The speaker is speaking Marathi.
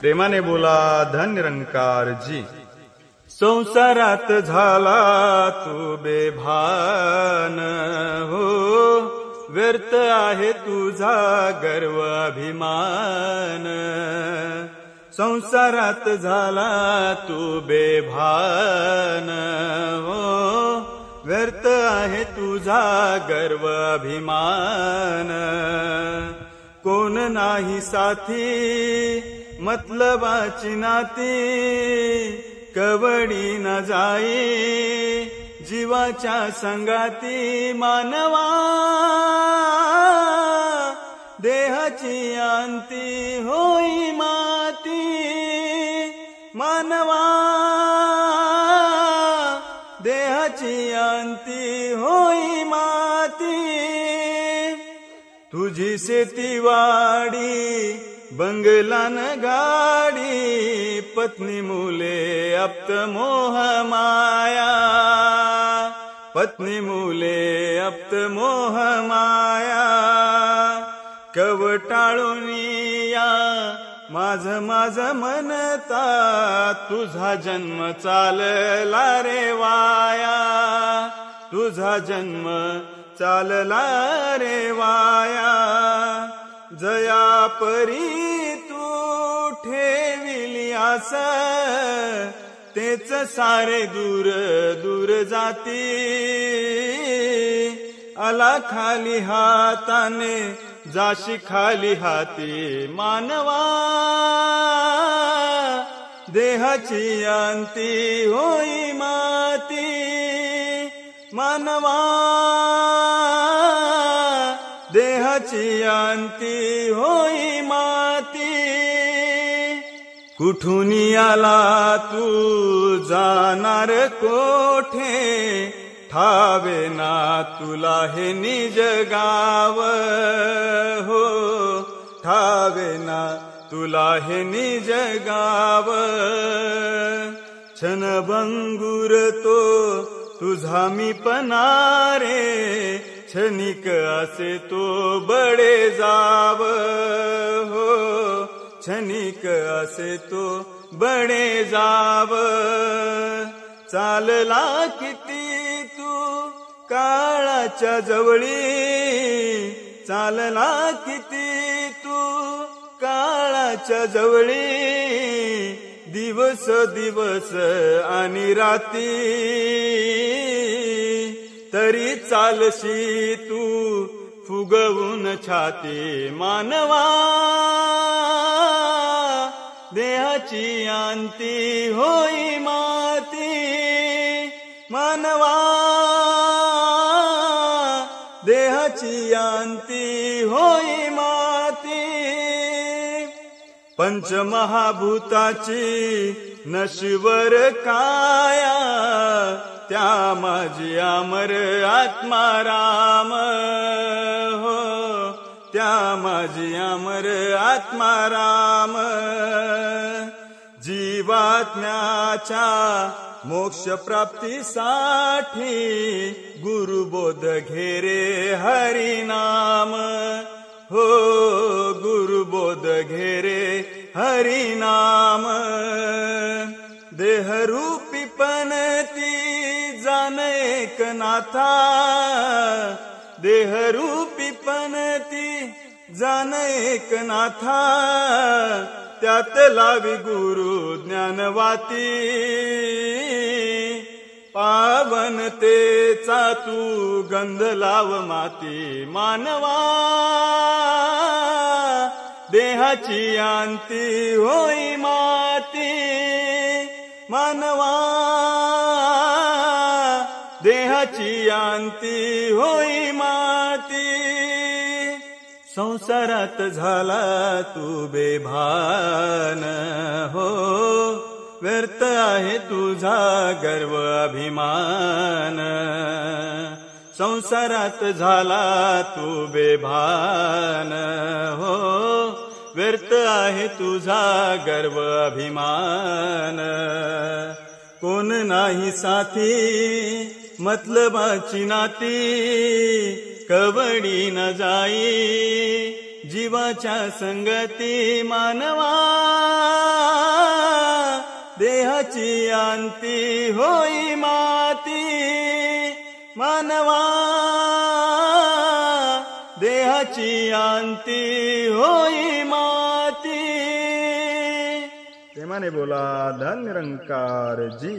प्रेमाने बोला धन निरंकारजी। संसारात झाला तू बेभान हो, व्यर्थ आहे तुझा गर्व अभिमान। संसारात झाला तू बेभान हो, व्यर्थ आहे तुझा गर्व अभिमान। कोण नाही साथी मतलबाची नाती, कवडी न जाई जीवाच्या संगाती। मानवा देहाची अंती होई माती, मानवा देहाची अंती होई माती। तुझी शेतीवाडी बंगला न गाडी, पत्नी मुले अप्त मोह माया, पत्नी मुले अप्त मोह माया। कवटाळून या माझ माझ म्हणता, तुझा जन्म चालला रे वाया, तुझा जन्म चालला रे वाया। जया परी तू ठेविली आस, तेच सारे दूर दूर जाती। आला खाली हाताने जाशी खाली हाती, मानवा देहाची अंती होई माती, मानवा देहाची अंती होई माती। कुठून आला तू जाणार कोठे, ठावे ना तुला हे निज गाव हो, ठावे ना तुला हे निज गाव। क्षणभंगुर तो तुझा मी पनारे, क्षणिक असे तो बडे जाव हो, क्षणिक असे तो बडे जाव। चालला किती तू काळाच्या जवळी, चालला किती तू काळाच्या जवळी। दिवस दिवस आणि राती, तरी चालशी तू फुगवून छाती। मानवा देहाची अंती होई माती, मानवा देहाची अंती होई माती। पंचमहाभूताची नश्वर काया, त्या माझी अमर आत्मा राम हो, त्या माझी अमर आत्मा राम। जीवात्म्याच्या मोक्ष प्राप्तीसाठी, गुरुबोध घेरे हरिनाम हो, गुरुबोध घेरे हरिनाम। देहरूपी पणती जाण एक नाथा, देहरूपी पणती जाण एक नाथा। त्यात लावी गुरु ज्ञानवाती, पावनतेचा तू गंध लाव माती। मानवा देहाची अंती होई माती, मानवा देहाची अंती होई माती। संसारात झाला तू बेभान हो, व्यर्थ आहे तुझा गर्व अभिमान। संसारात झाला तू बेभान हो, व्यर्थ आहे तुझा गर्व अभिमान। कोण नाही साथी मतलबाची नाती, कवडी न जाई जीवाच्या संगती। मानवा अंती होई माती मानवा देहाची अंती होई माती। प्रेमाने बोला धन निरंकार जी।